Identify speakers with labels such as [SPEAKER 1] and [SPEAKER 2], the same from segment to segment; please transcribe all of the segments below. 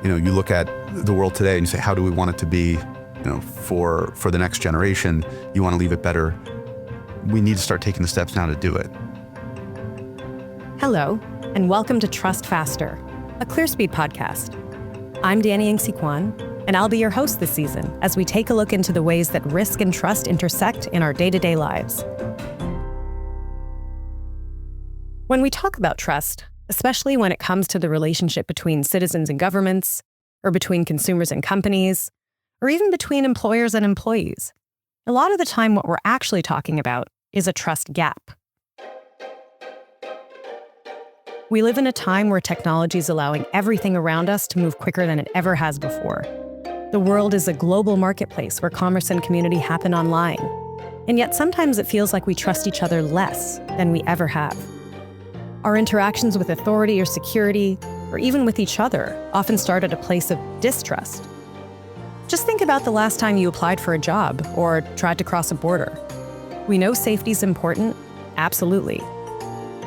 [SPEAKER 1] You look at the world today and you say, how do we want it to be, for the next generation? You want to leave it better. We need to start taking the steps now to do it.
[SPEAKER 2] Hello, and welcome to Trust Faster, a Clearspeed podcast. I'm Danny Ng-Si-Kwan, and I'll be your host this season as we take a look into the ways that risk and trust intersect in our day-to-day lives. When we talk about trust, especially when it comes to the relationship between citizens and governments, or between consumers and companies, or even between employers and employees, a lot of the time what we're actually talking about is a trust gap. We live in a time where technology is allowing everything around us to move quicker than it ever has before. The world is a global marketplace where commerce and community happen online, and yet sometimes it feels like we trust each other less than we ever have. Our interactions with authority or security, or even with each other, often start at a place of distrust. Just think about the last time you applied for a job or tried to cross a border. We know safety is important, absolutely.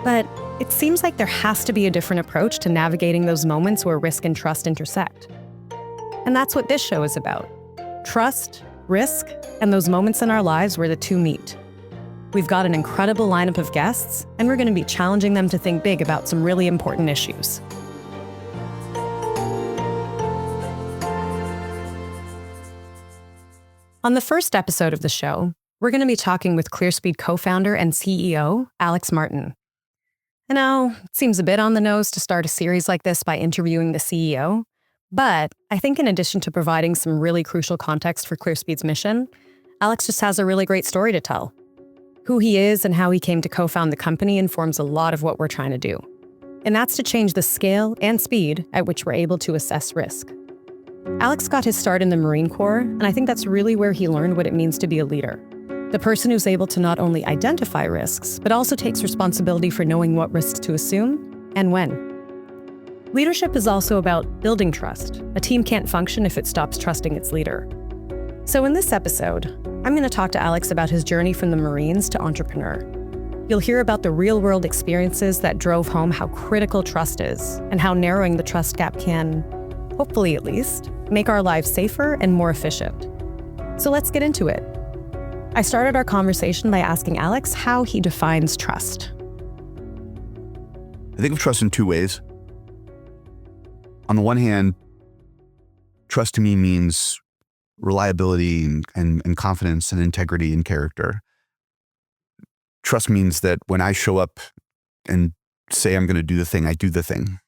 [SPEAKER 2] But it seems like there has to be a different approach to navigating those moments where risk and trust intersect. And that's what this show is about. Trust, risk, and those moments in our lives where the two meet. We've got an incredible lineup of guests, and we're going to be challenging them to think big about some really important issues. On the first episode of the show, we're going to be talking with Clearspeed co-founder and CEO, Alex Martin. I know, it seems a bit on the nose to start a series like this by interviewing the CEO, but I think in addition to providing some really crucial context for Clearspeed's mission, Alex just has a really great story to tell. Who he is and how he came to co-found the company informs a lot of what we're trying to do. And that's to change the scale and speed at which we're able to assess risk. Alex got his start in the Marine Corps, and I think that's really where he learned what it means to be a leader. The person who's able to not only identify risks, but also takes responsibility for knowing what risks to assume and when. Leadership is also about building trust. A team can't function if it stops trusting its leader. So in this episode, I'm going to talk to Alex about his journey from the Marines to entrepreneur. You'll hear about the real-world experiences that drove home how critical trust is and how narrowing the trust gap can, hopefully at least, make our lives safer and more efficient. So let's get into it. I started our conversation by asking Alex how he defines trust.
[SPEAKER 1] I think of trust in two ways. On the one hand, trust to me means reliability and confidence and integrity and character. Trust means that when I show up and say I'm going to do the thing, I do the thing.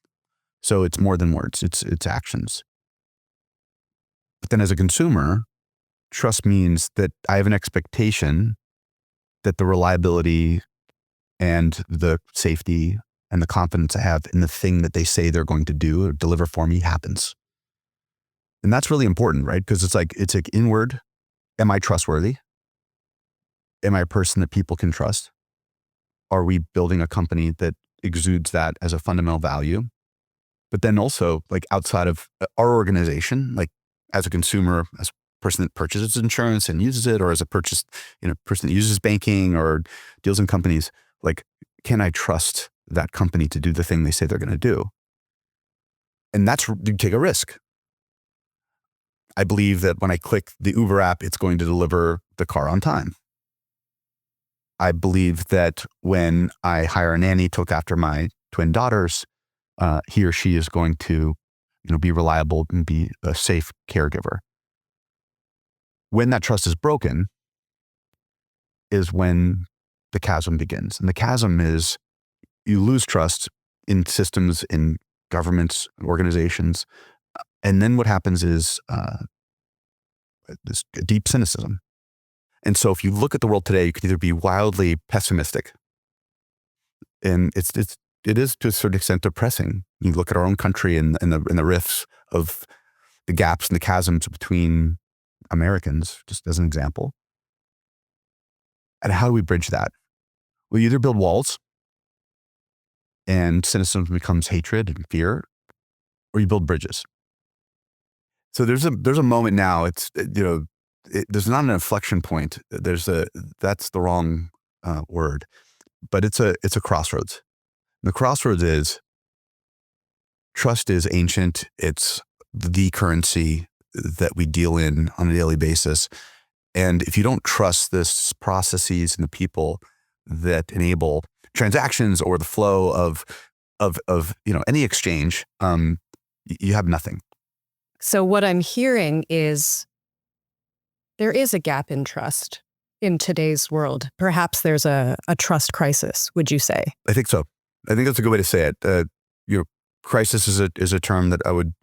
[SPEAKER 1] So it's more than words, it's actions. But then as a consumer, trust means that I have an expectation that the reliability and the safety and the confidence I have in the thing that they say they're going to do or deliver for me happens. And that's really important, right? Because it's like inward. Am I trustworthy? Am I a person that people can trust? Are we building a company that exudes that as a fundamental value? But then also like outside of our organization, like as a consumer, as a person that purchases insurance and uses it, or as a person that uses banking or deals in companies, like, can I trust that company to do the thing they say they're going to do? And that's, you take a risk. I believe that when I click the Uber app, it's going to deliver the car on time. I believe that when I hire a nanny to look after my twin daughters, he or she is going to, be reliable and be a safe caregiver. When that trust is broken is when the chasm begins. And the chasm is you lose trust in systems, in governments, organizations. And then what happens is this deep cynicism. And so if you look at the world today, you can either be wildly pessimistic, and it is to a certain extent depressing. You look at our own country and the rifts of the gaps and the chasms between Americans, just as an example. And how do we bridge that? We either build walls and cynicism becomes hatred and fear, or you build bridges. So there's a moment now. There's not an inflection point. That's the wrong word, but it's a crossroads. The crossroads is trust is ancient. It's the currency that we deal in on a daily basis. And if you don't trust this processes and the people that enable transactions or the flow of any exchange, you have nothing.
[SPEAKER 2] So what I'm hearing is there is a gap in trust in today's world. Perhaps there's a trust crisis, would you say?
[SPEAKER 1] I think so. I think that's a good way to say it. Crisis is a term that I would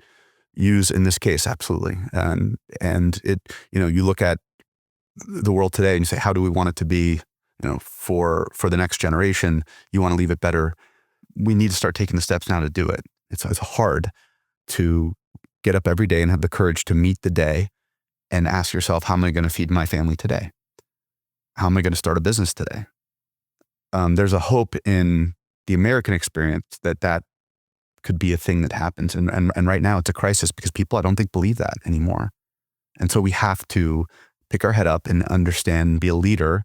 [SPEAKER 1] use in this case, absolutely. And it, you look at the world today and you say, how do we want it to be, for the next generation? You want to leave it better. We need to start taking the steps now to do it. It's hard to get up every day and have the courage to meet the day and ask yourself, how am I going to feed my family today? How am I going to start a business today? There's a hope in the American experience that could be a thing that happens. And right now it's a crisis because people, I don't think, believe that anymore. And so we have to pick our head up and understand, be a leader,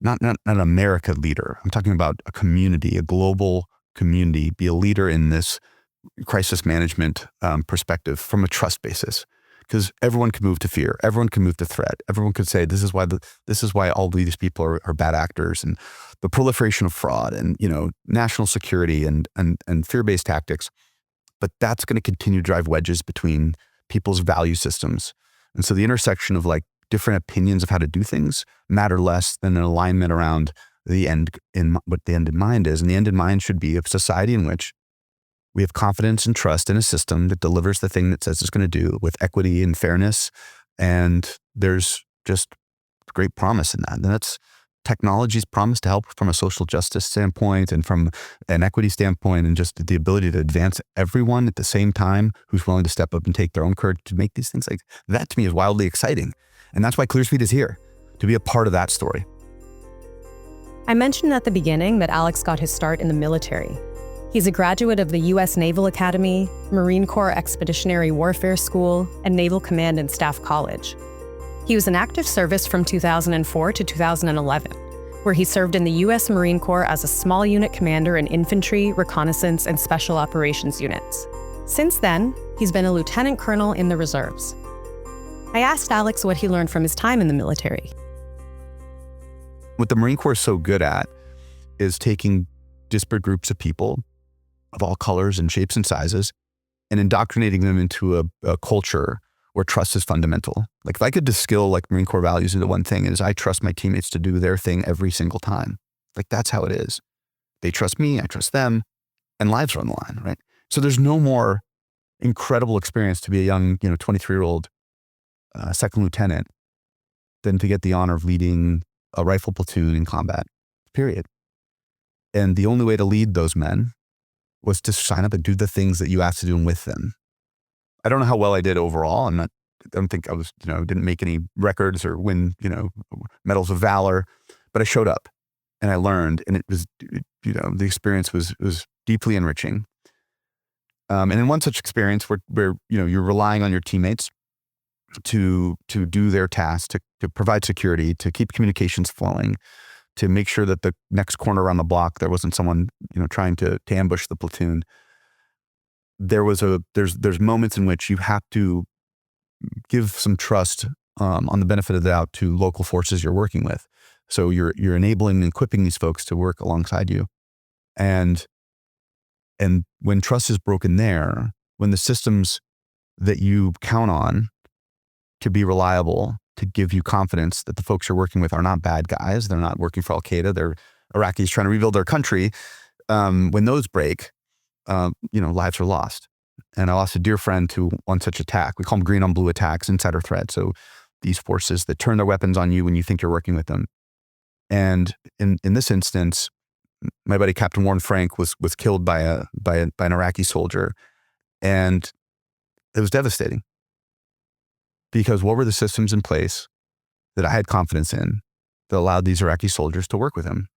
[SPEAKER 1] not an America leader. I'm talking about a community, a global community, be a leader in this crisis management perspective from a trust basis. Because everyone can move to fear. Everyone can move to threat. Everyone could say, this is why all these people are bad actors, and the proliferation of fraud and, national security and fear-based tactics. But that's going to continue to drive wedges between people's value systems. And so the intersection of different opinions of how to do things matter less than an alignment around what the end in mind is. And the end in mind should be a society in which we have confidence and trust in a system that delivers the thing that says it's going to do with equity and fairness. And there's just great promise in that. And that's technology's promise to help from a social justice standpoint and from an equity standpoint, and just the ability to advance everyone at the same time who's willing to step up and take their own courage to make these things. That to me is wildly exciting. And that's why Clearspeed is here, to be a part of that story.
[SPEAKER 2] I mentioned at the beginning that Alex got his start in the military. He's a graduate of the U.S. Naval Academy, Marine Corps Expeditionary Warfare School, and Naval Command and Staff College. He was in active service from 2004 to 2011, where he served in the U.S. Marine Corps as a small unit commander in infantry, reconnaissance, and special operations units. Since then, he's been a lieutenant colonel in the reserves. I asked Alex what he learned from his time in the military.
[SPEAKER 1] What the Marine Corps is so good at is taking disparate groups of people of all colors and shapes and sizes and indoctrinating them into a culture where trust is fundamental. If I could distill Marine Corps values into one thing, is I trust my teammates to do their thing every single time. That's how it is. They trust me, I trust them, and lives are on the line, right? So there's no more incredible experience to be a young, 23-year-old second lieutenant than to get the honor of leading a rifle platoon in combat, period. And the only way to lead those men was to sign up and do the things that you asked to do with them. I don't know how well I did overall. I don't think I was, didn't make any records or win, medals of valor, but I showed up and I learned, and it was, the experience was deeply enriching. And in one such experience where you're relying on your teammates to do their tasks, to provide security, to keep communications flowing, to make sure that the next corner around the block, there wasn't someone, trying to ambush the platoon. There's moments in which you have to give some trust on the benefit of the doubt to local forces you're working with. So you're enabling and equipping these folks to work alongside you. And when trust is broken there, when the systems that you count on to be reliable, to give you confidence that the folks you're working with are not bad guys, they're not working for Al-Qaeda, they're Iraqis trying to rebuild their country. When those break, lives are lost. And I lost a dear friend to one such attack. We call them green on blue attacks, insider threat. So these forces that turn their weapons on you when you think you're working with them. And in this instance, my buddy Captain Warren Frank was killed by an Iraqi soldier, and it was devastating. Because what were the systems in place that I had confidence in that allowed these Iraqi soldiers to work with him?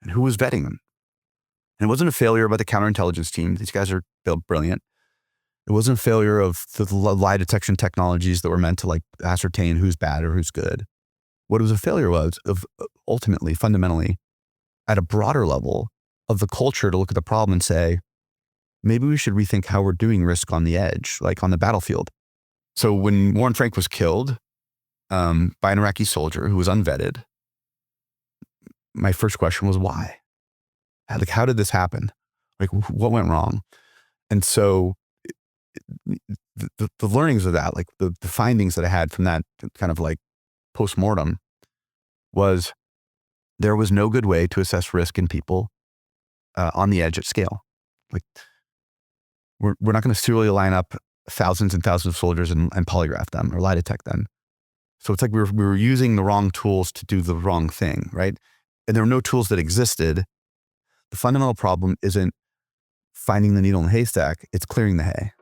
[SPEAKER 1] And who was vetting them? And it wasn't a failure about the counterintelligence team. These guys are brilliant. It wasn't a failure of the lie detection technologies that were meant to ascertain who's bad or who's good. What it was a failure was of ultimately, fundamentally, at a broader level of the culture to look at the problem and say, maybe we should rethink how we're doing risk on the edge, like on the battlefield. So when Warren Frank was killed by an Iraqi soldier who was unvetted, my first question was why? Like, how did this happen? Like, what went wrong? And so the learnings of that, like the findings that I had from that kind of like post-mortem was there was no good way to assess risk in people on the edge at scale. Like we're not going to serially line up thousands and thousands of soldiers and polygraph them or lie detect them. So it's like we were using the wrong tools to do the wrong thing, right? And there were no tools that existed. The fundamental problem isn't finding the needle in the haystack, it's clearing the hay.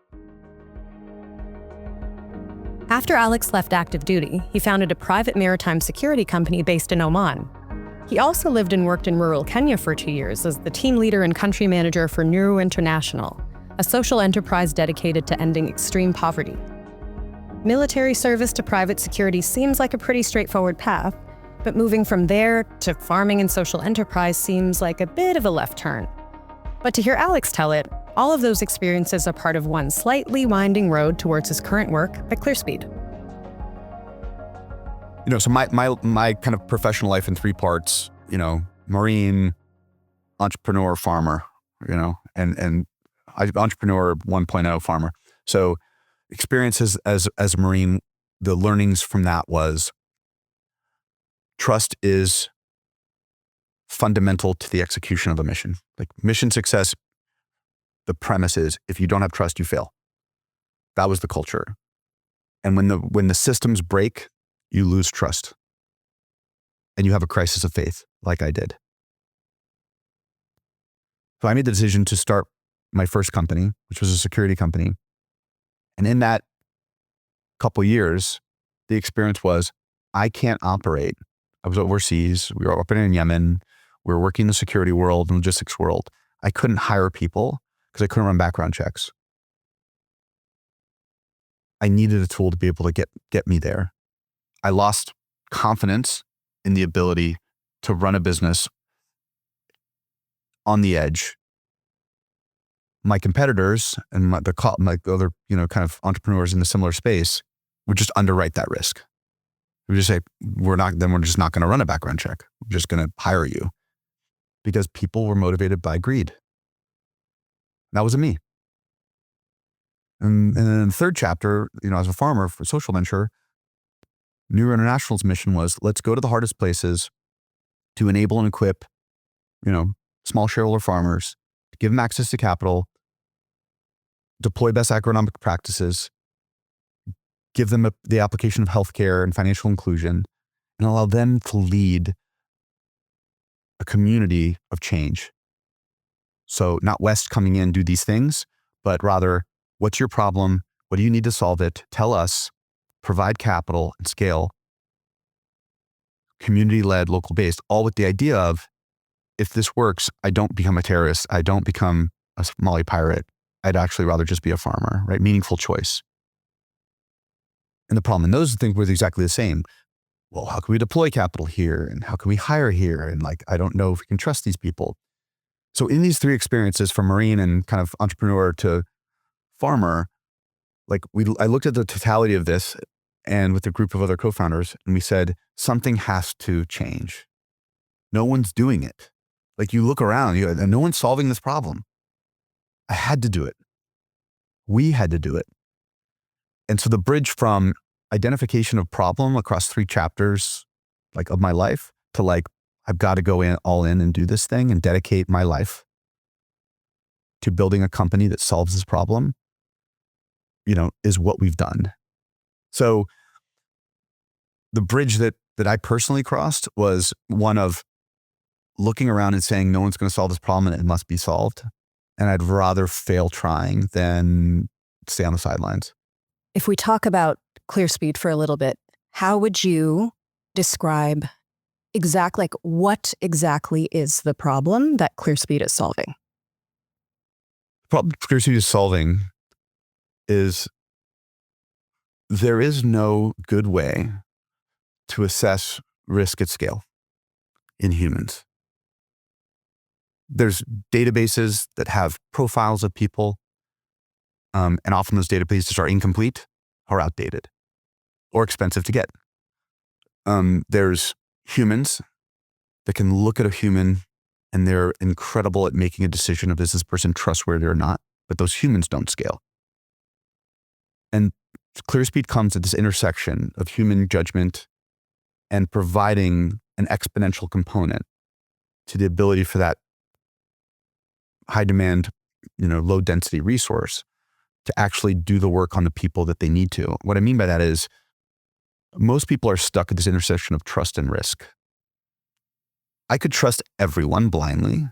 [SPEAKER 2] After Alex left active duty, he founded a private maritime security company based in Oman. He also lived and worked in rural Kenya for 2 years as the team leader and country manager for Nuru International, a social enterprise dedicated to ending extreme poverty. Military service to private security seems like a pretty straightforward path, but moving from there to farming and social enterprise seems like a bit of a left turn. But to hear Alex tell it, all of those experiences are part of one slightly winding road towards his current work at Clearspeed.
[SPEAKER 1] So my kind of professional life in 3 parts, marine, entrepreneur, farmer, and entrepreneur 1.0 farmer. So experiences as a Marine, the learnings from that was trust is fundamental to the execution of a mission. Like mission success, the premise is if you don't have trust, you fail. That was the culture. And when the systems break, you lose trust. And you have a crisis of faith, like I did. So I made the decision to start my first company, which was a security company. And in that couple years, the experience was I can't operate. I was overseas. We were operating in Yemen. We were working in the security world and logistics world. I couldn't hire people because I couldn't run background checks. I needed a tool to be able to get me there. I lost confidence in the ability to run a business on the edge. My competitors and my other, kind of entrepreneurs in the similar space would just underwrite that risk. We just say, we're just not going to run a background check. We're just going to hire you because people were motivated by greed. That wasn't me. And then the third chapter, as a farmer for social venture, Nuru International's mission was let's go to the hardest places to enable and equip, small shareholder farmers, give them access to capital, deploy best agronomic practices, give them the application of healthcare and financial inclusion, and allow them to lead a community of change. So not West coming in, do these things, but rather, what's your problem? What do you need to solve it? Tell us, provide capital and scale, community-led, local-based, all with the idea of, if this works, I don't become a terrorist. I don't become a Somali pirate. I'd actually rather just be a farmer, right? Meaningful choice. And the problem in those things was exactly the same. Well, how can we deploy capital here? And how can we hire here? And I don't know if we can trust these people. So in these 3 experiences from Marine and kind of entrepreneur to farmer, I looked at the totality of this and with a group of other co-founders, and we said, something has to change. No one's doing it. You look around, and no one's solving this problem. I had to do it. We had to do it. And so the bridge from identification of problem across 3 chapters, of my life to I've got to go all in and do this thing and dedicate my life to building a company that solves this problem, is what we've done. So the bridge that I personally crossed was one of looking around and saying, no one's going to solve this problem and it must be solved. And I'd rather fail trying than stay on the sidelines.
[SPEAKER 2] If we talk about Clearspeed for a little bit, how would you describe what exactly is the problem that Clearspeed is solving?
[SPEAKER 1] The problem Clearspeed is solving is there is no good way to assess risk at scale in humans. There's databases that have profiles of people, and often those databases are incomplete or outdated or expensive to get. There's humans that can look at a human and they're incredible at making a decision of is this person trustworthy or not, but those humans don't scale. And Clearspeed comes at this intersection of human judgment and providing an exponential component to the ability for that high demand, low density resource to actually do the work on the people that they need to. What I mean by that is most people are stuck at this intersection of trust and risk. I could trust everyone blindly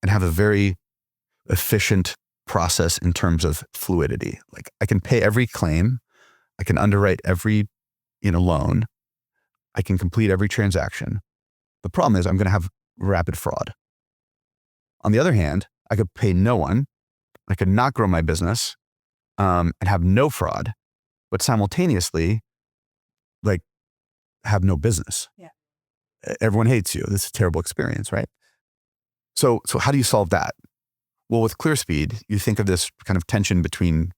[SPEAKER 1] and have a very efficient process in terms of fluidity. Like I can pay every claim, I can underwrite every, loan, I can complete every transaction. The problem is I'm going to have rapid fraud. On the other hand, I could pay no one, I could not grow my business, and have no fraud, but simultaneously, have no business.
[SPEAKER 2] Yeah.
[SPEAKER 1] Everyone hates you. This is a terrible experience, right? So how do you solve that? Well, with Clearspeed, you think of this kind of tension between,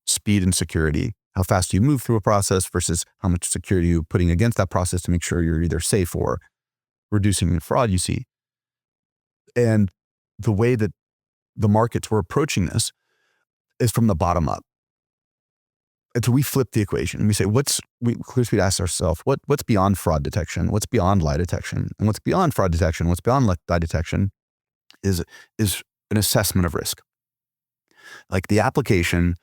[SPEAKER 1] speed and security. How fast do you move through a process versus how much security you're putting against that process to make sure you're either safe or reducing the fraud you see. And the way that the markets were approaching this is from the bottom up. And so we flip the equation and we say, Clearspeed asks ourselves, what's beyond fraud detection? What's beyond lie detection? And what's beyond fraud detection, what's beyond lie detection is an assessment of risk. Like the application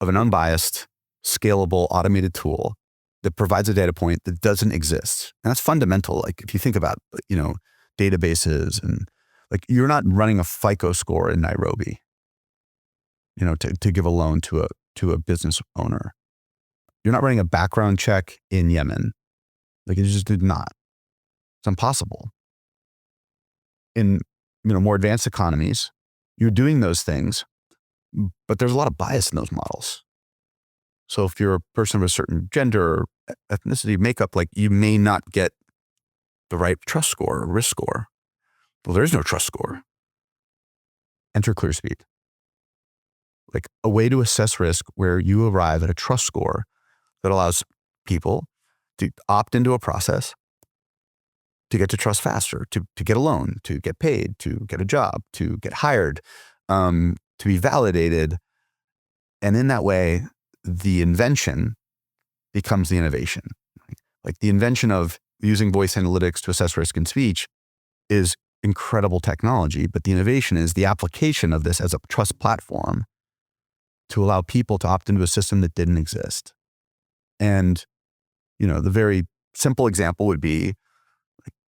[SPEAKER 1] of an unbiased, scalable, automated tool that provides a data point that doesn't exist. And that's fundamental. Like if you think about, databases and you're not running a FICO score in Nairobi, to give a loan to a business owner. You're not running a background check in Yemen. It just did not. It's impossible. In more advanced economies, you're doing those things, but there's a lot of bias in those models. So if you're a person of a certain gender, or ethnicity, makeup, you may not get the right trust score or risk score. Well, there is no trust score. Enter Clearspeed. A way to assess risk where you arrive at a trust score that allows people to opt into a process, to get to trust faster, to get a loan, to get paid, to get a job, to get hired, to be validated. And in that way, the invention becomes the innovation. The invention of using voice analytics to assess risk in speech is incredible technology, but the innovation is the application of this as a trust platform to allow people to opt into a system that didn't exist. And, the very simple example would be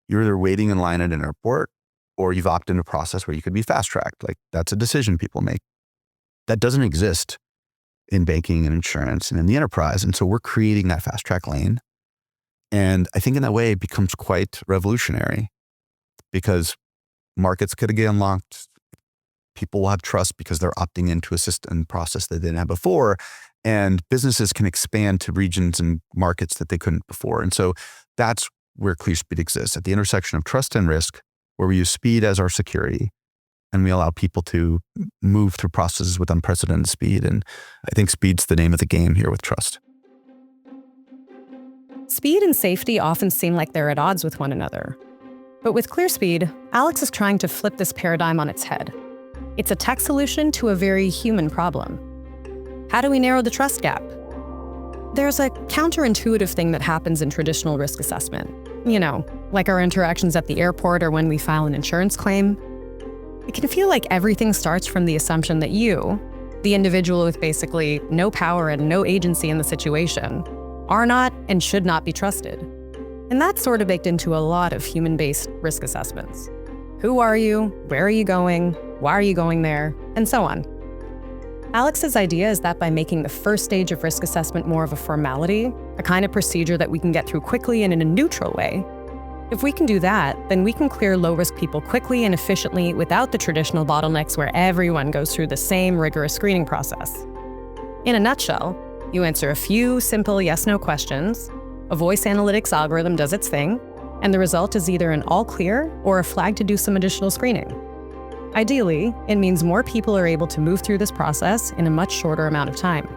[SPEAKER 1] you're either waiting in line at an airport or you've opted into a process where you could be fast-tracked. That's a decision people make. That doesn't exist in banking and insurance and in the enterprise. And so we're creating that fast-track lane. And I think in that way, it becomes quite revolutionary because markets could get unlocked. People will have trust because they're opting into a system process that they didn't have before. And businesses can expand to regions and markets that they couldn't before. And so that's where Clearspeed exists, at the intersection of trust and risk, where we use speed as our security. And we allow people to move through processes with unprecedented speed. And I think speed's the name of the game here with trust.
[SPEAKER 2] Speed and safety often seem like they're at odds with one another. But with Clearspeed, Alex is trying to flip this paradigm on its head. It's a tech solution to a very human problem. How do we narrow the trust gap? There's a counterintuitive thing that happens in traditional risk assessment. Like our interactions at the airport or when we file an insurance claim. It can feel like everything starts from the assumption that you, the individual with basically no power and no agency in the situation, are not and should not be trusted. And that's sort of baked into a lot of human-based risk assessments. Who are you? Where are you going? Why are you going there? And so on. Alex's idea is that by making the first stage of risk assessment more of a formality, a kind of procedure that we can get through quickly and in a neutral way, if we can do that, then we can clear low-risk people quickly and efficiently without the traditional bottlenecks where everyone goes through the same rigorous screening process. In a nutshell, you answer a few simple yes-no questions, a voice analytics algorithm does its thing, and the result is either an all clear or a flag to do some additional screening. Ideally, it means more people are able to move through this process in a much shorter amount of time.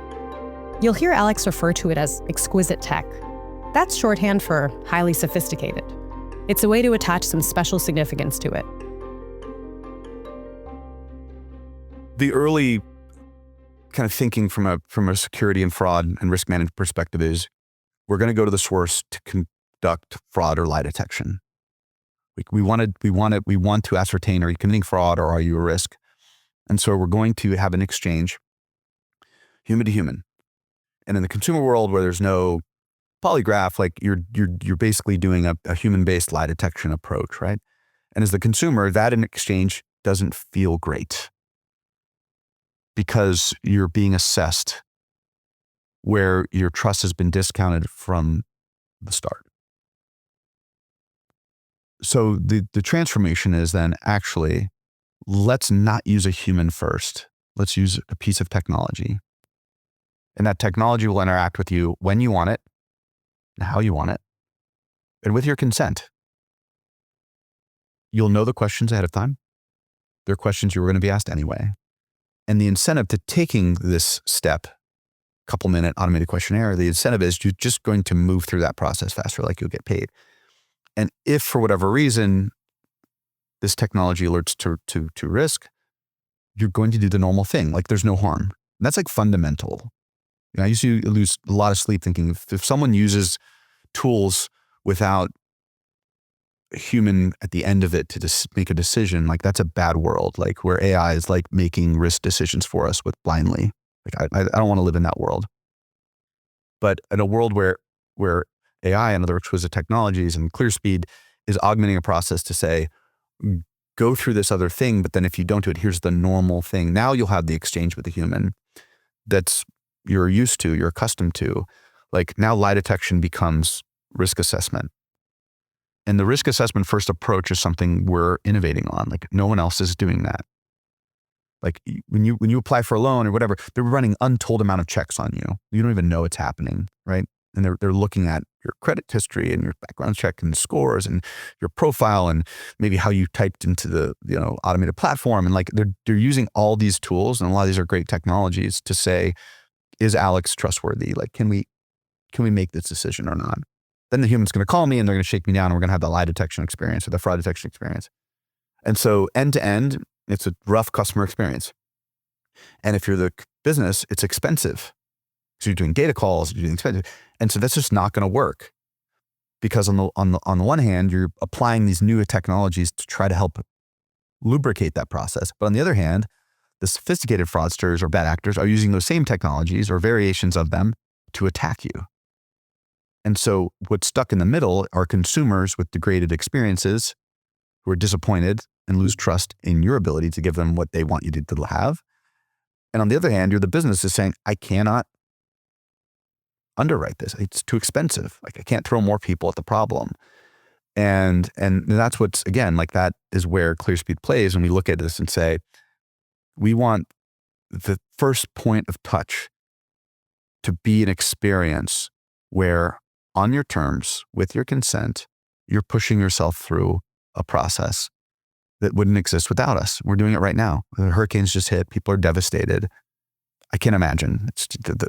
[SPEAKER 2] You'll hear Alex refer to it as exquisite tech. That's shorthand for highly sophisticated. It's a way to attach some special significance to it.
[SPEAKER 1] The early kind of thinking from a security and fraud and risk management perspective is we're going to go to the source to conduct fraud or lie detection. We want to ascertain, are you committing fraud or are you a risk? And so we're going to have an exchange, human to human. And in the consumer world where there's no polygraph, like you're basically doing a human-based lie detection approach, right? And as the consumer, that in exchange doesn't feel great because you're being assessed where your trust has been discounted from the start. So the transformation is then actually, let's not use a human first. Let's use a piece of technology. And that technology will interact with you when you want it, and how you want it, and with your consent. You'll know the questions ahead of time. They're questions you were going to be asked anyway. And the incentive to taking this step, couple-minute automated questionnaire, the incentive is you're just going to move through that process faster, like you'll get paid. And if for whatever reason, this technology alerts to risk, you're going to do the normal thing. Like there's no harm. And that's like fundamental. I used to lose a lot of sleep thinking if someone uses tools without a human at the end of it to just make a decision, like that's a bad world. Like where AI is like making risk decisions for us with blindly. Like I don't want to live in that world. But in a world where AI and other exquisite technologies and Clearspeed is augmenting a process to say, go through this other thing, but then if you don't do it, here's the normal thing. Now you'll have the exchange with the human that's you're used to, you're accustomed to. Like now lie detection becomes risk assessment. And the risk assessment first approach is something we're innovating on. Like no one else is doing that. Like when you apply for a loan or whatever, they're running untold amount of checks on you. You don't even know it's happening, right? And they're looking at your credit history and your background check and scores and your profile and maybe how you typed into the automated platform. And like they're using all these tools, and a lot of these are great technologies to say, is Alex trustworthy? Like can we make this decision or not? Then the human's going to call me and they're going to shake me down and we're going to have the lie detection experience or the fraud detection experience. And so end to end, it's a rough customer experience. And if you're the business, it's expensive. So you're doing data calls, you're doing expensive. And so that's just not going to work because on the one hand, you're applying these new technologies to try to help lubricate that process. But on the other hand, the sophisticated fraudsters or bad actors are using those same technologies or variations of them to attack you. And so what's stuck in the middle are consumers with degraded experiences who are disappointed and lose trust in your ability to give them what they want you to have. And on the other hand, you're the business is saying, I cannot underwrite this. It's too expensive. Like I can't throw more people at the problem. And that's what's, again, like that is where Clearspeed plays when we look at this and say, we want the first point of touch to be an experience where on your terms, with your consent, you're pushing yourself through a process that wouldn't exist without us. We're doing it right now. The hurricanes just hit. People are devastated. I can't imagine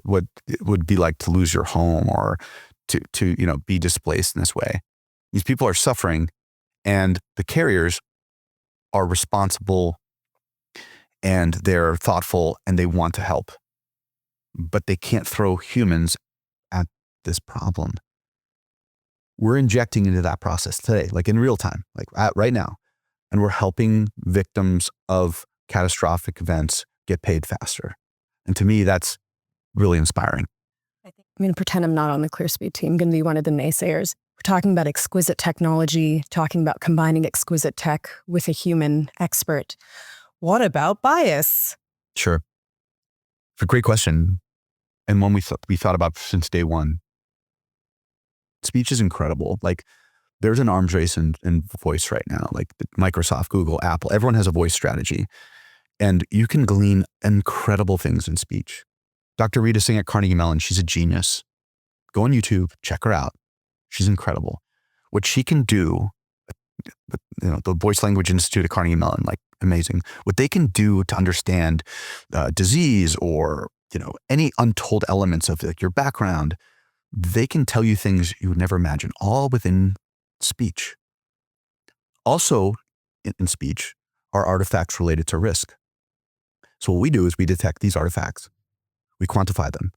[SPEAKER 1] what it would be like to lose your home or to be displaced in this way. These people are suffering, and the carriers are responsible and they're thoughtful and they want to help, but they can't throw humans at this problem. We're injecting into that process today, like in real time, like right now, and we're helping victims of catastrophic events get paid faster. And to me, that's really inspiring.
[SPEAKER 2] I'm going to pretend I'm not on the Clearspeed team. I'm going to be one of the naysayers. We're talking about exquisite technology, talking about combining exquisite tech with a human expert. What about bias?
[SPEAKER 1] Sure. It's a great question. And one we thought about since day one. Speech is incredible. Like there's an arms race in voice right now. Like Microsoft, Google, Apple, everyone has a voice strategy. And you can glean incredible things in speech. Dr. Rita Singh at Carnegie Mellon, she's a genius. Go on YouTube, check her out. She's incredible. What she can do, the Voice Language Institute at Carnegie Mellon, like amazing. What they can do to understand disease or any untold elements of like your background, they can tell you things you would never imagine, all within speech. Also, in speech are artifacts related to risk. So what we do is we detect these artifacts, we quantify them,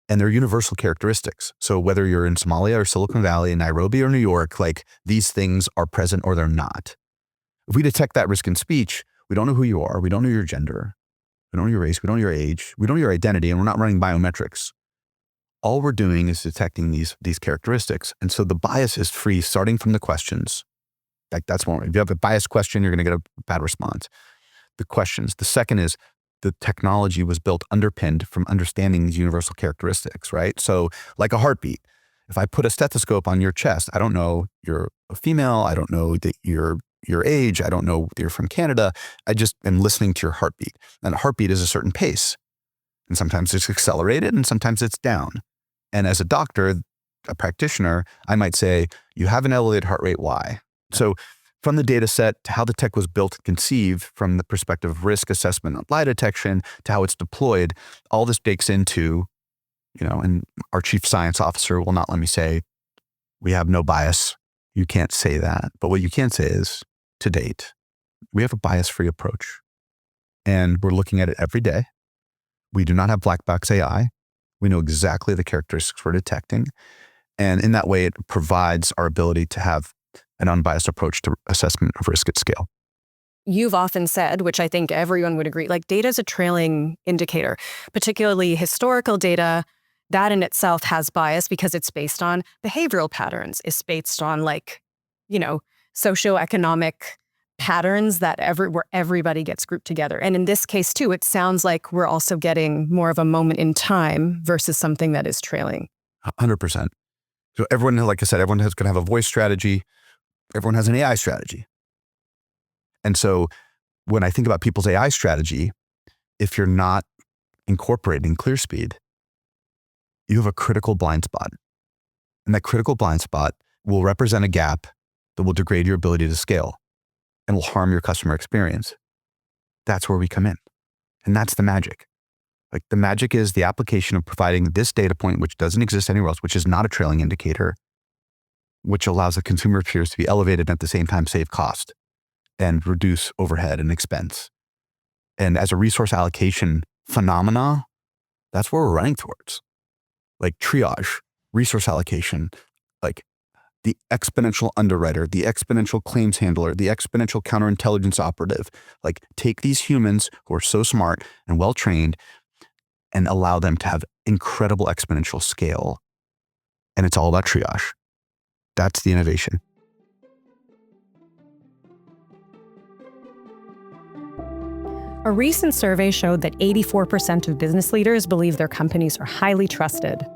[SPEAKER 1] and they're universal characteristics. So whether you're in Somalia or Silicon Valley, Nairobi or New York, like these things are present or they're not. If we detect that risk in speech, we don't know who you are, we don't know your gender, we don't know your race, we don't know your age, we don't know your identity, and we're not running biometrics. All we're doing is detecting these characteristics. And so the bias is free starting from the questions. Like that's one. If you have a biased question, you're going to get a bad response. The questions. The second is the technology was built underpinned from understanding these universal characteristics, right? So like a heartbeat, if I put a stethoscope on your chest, I don't know you're a female, I don't know that your age, I don't know that you're from Canada, I just am listening to your heartbeat. And a heartbeat is a certain pace. And sometimes it's accelerated and sometimes it's down. And as a doctor, a practitioner, I might say, you have an elevated heart rate, why? So from the data set to how the tech was built and conceived from the perspective of risk assessment and lie detection to how it's deployed, all this bakes into, and our chief science officer will not let me say, we have no bias. You can't say that. But what you can say is, to date, we have a bias-free approach. And we're looking at it every day. We do not have black box AI. We know exactly the characteristics we're detecting. And in that way, it provides our ability to have an unbiased approach to assessment of risk at scale.
[SPEAKER 2] You've often said, which I think everyone would agree, like data is a trailing indicator, particularly historical data. That in itself has bias because it's based on behavioral patterns. It's based on socioeconomic patterns that where everybody gets grouped together. And in this case too, it sounds like we're also getting more of a moment in time versus something that is trailing.
[SPEAKER 1] 100%. So everyone, like I said, everyone is going to have a voice strategy. Everyone has an AI strategy. And so when I think about people's AI strategy, if you're not incorporating Clearspeed, you have a critical blind spot. And that critical blind spot will represent a gap that will degrade your ability to scale and will harm your customer experience. That's where we come in. And that's the magic. Like the magic is the application of providing this data point, which doesn't exist anywhere else, which is not a trailing indicator, which allows the consumer experience to be elevated and at the same time save cost and reduce overhead and expense. And as a resource allocation phenomena, that's where we're running towards. Like triage, resource allocation, like the exponential underwriter, the exponential claims handler, the exponential counterintelligence operative. Like take these humans who are so smart and well-trained and allow them to have incredible exponential scale. And it's all about triage. That's the innovation.
[SPEAKER 2] A recent survey showed that 84% of business leaders believe their companies are highly trusted.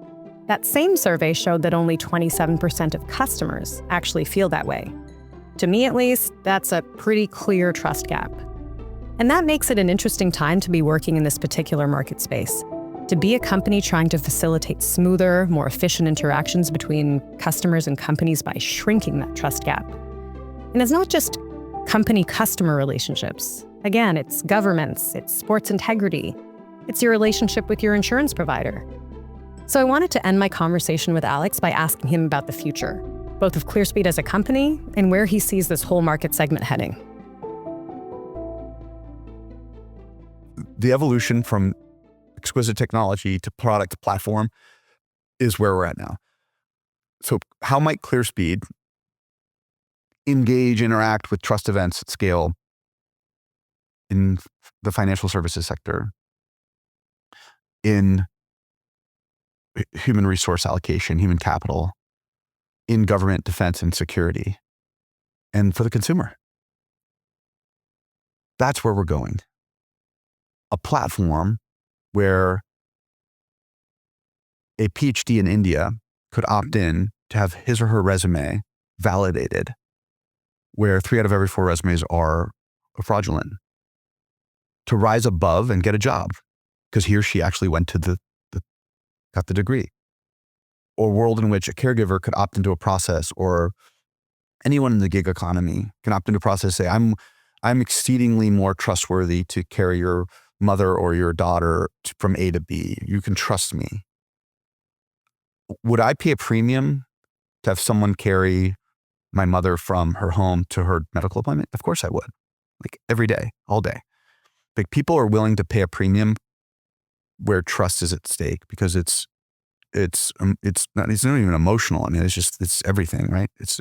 [SPEAKER 2] That same survey showed that only 27% of customers actually feel that way. To me, at least, that's a pretty clear trust gap. And that makes it an interesting time to be working in this particular market space, to be a company trying to facilitate smoother, more efficient interactions between customers and companies by shrinking that trust gap. And it's not just company-customer relationships. Again, it's governments, it's sports integrity, it's your relationship with your insurance provider. So I wanted to end my conversation with Alex by asking him about the future, both of Clearspeed as a company and where he sees this whole market segment heading.
[SPEAKER 1] The evolution from exquisite technology to product platform is where we're at now. So how might Clearspeed engage, interact with trust events at scale in the financial services sector, in human resource allocation, human capital, in government defense and security, and for the consumer? That's where we're going. A platform where a PhD in India could opt in to have his or her resume validated, where 3 out of every 4 resumes are fraudulent, to rise above and get a job because he or she actually went to got the degree. Or a world in which a caregiver could opt into a process, or anyone in the gig economy can opt into a process, say, I'm I'm exceedingly more trustworthy to carry your mother or your daughter from A to B. You can trust me. Would I pay a premium to have someone carry my mother from her home to her medical appointment? Of course I would. Like every day, all day. But people are willing to pay a premium where trust is at stake because it's not even emotional. I mean, it's everything, right? It's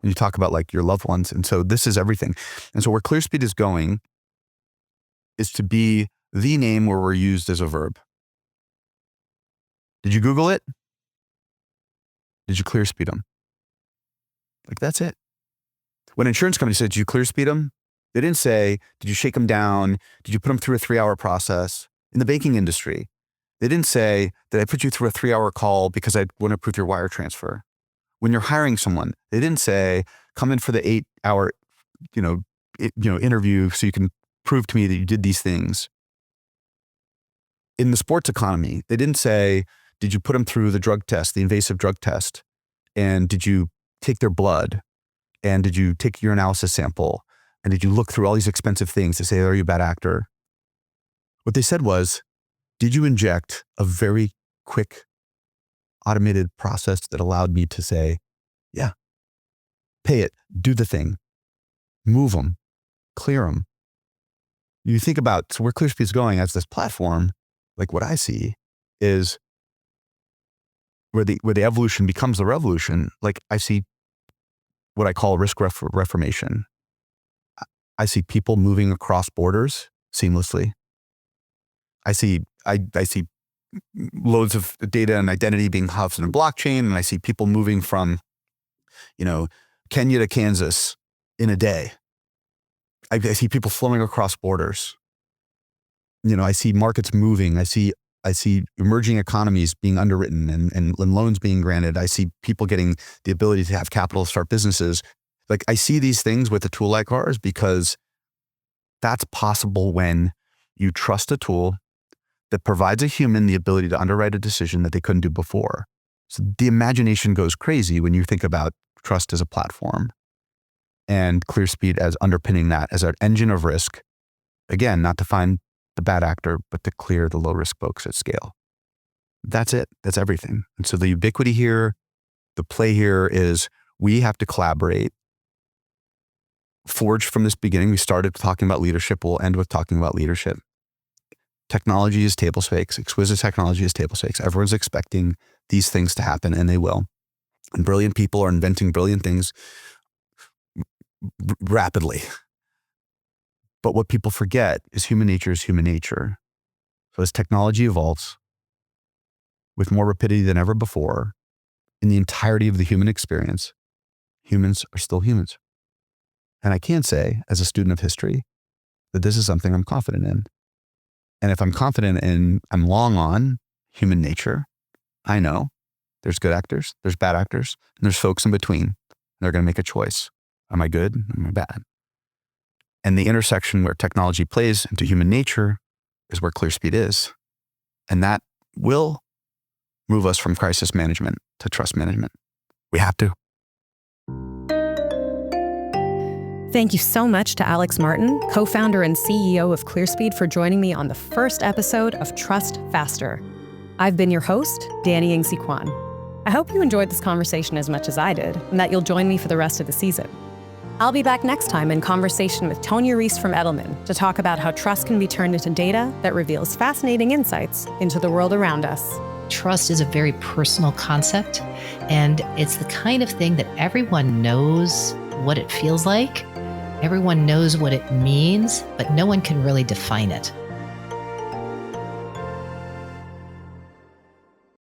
[SPEAKER 1] when you talk about like your loved ones. And so this is everything. And so where Clearspeed is going is to be the name where we're used as a verb. Did you Google it? Did you Clearspeed them? Like, that's it. When an insurance company said, did you Clearspeed them? They didn't say, did you shake them down? Did you put them through a 3-hour process? In the banking industry, they didn't say, did I put you through a 3-hour call because I want to approve your wire transfer? When you're hiring someone, they didn't say, come in for the 8-hour, interview so you can prove to me that you did these things. In the sports economy, they didn't say, did you put them through the drug test, the invasive drug test? And did you take their blood? And did you take your urinalysis sample? And did you look through all these expensive things to say, are you a bad actor? What they said was, did you inject a very quick automated process that allowed me to say, yeah, pay it, do the thing, move them, clear them. You think about so where Clearspeed is going as this platform, like what I see is where the evolution becomes the revolution. Like I see what I call risk reformation. I see people moving across borders seamlessly. I see loads of data and identity being housed in a blockchain, and I see people moving from, Kenya to Kansas in a day. I see people flowing across borders. I see markets moving. I see emerging economies being underwritten and loans being granted. I see people getting the ability to have capital to start businesses. Like I see these things with a tool like ours because that's possible when you trust a tool that provides a human the ability to underwrite a decision that they couldn't do before. So the imagination goes crazy when you think about trust as a platform and Clearspeed as underpinning that as an engine of risk. Again, not to find the bad actor, but to clear the low risk folks at scale. That's it. That's everything. And so the ubiquity here, the play here is we have to collaborate. Forged from this beginning, we started talking about leadership. We'll end with talking about leadership. Technology is table stakes. Exquisite technology is table stakes. Everyone's expecting these things to happen, and they will. And brilliant people are inventing brilliant things rapidly. But what people forget is human nature is human nature. So as technology evolves with more rapidity than ever before, in the entirety of the human experience, humans are still humans. And I can say, as a student of history, that this is something I'm confident in. And if I'm confident in, I'm long on human nature, I know there's good actors, there's bad actors, and there's folks in between. They're going to make a choice. Am I good? Am I bad? And the intersection where technology plays into human nature is where Clearspeed is. And that will move us from crisis management to trust management. We have to.
[SPEAKER 2] Thank you so much to Alex Martin, co-founder and CEO of Clearspeed, for joining me on the first episode of Trust Faster. I've been your host, Danny Yingsi Kwan. I hope you enjoyed this conversation as much as I did, and that you'll join me for the rest of the season. I'll be back next time in conversation with Tonya Reese from Edelman to talk about how trust can be turned into data that reveals fascinating insights into the world around us.
[SPEAKER 3] Trust is a very personal concept, and it's the kind of thing that everyone knows what it feels like. Everyone knows what it means, but no one can really define it.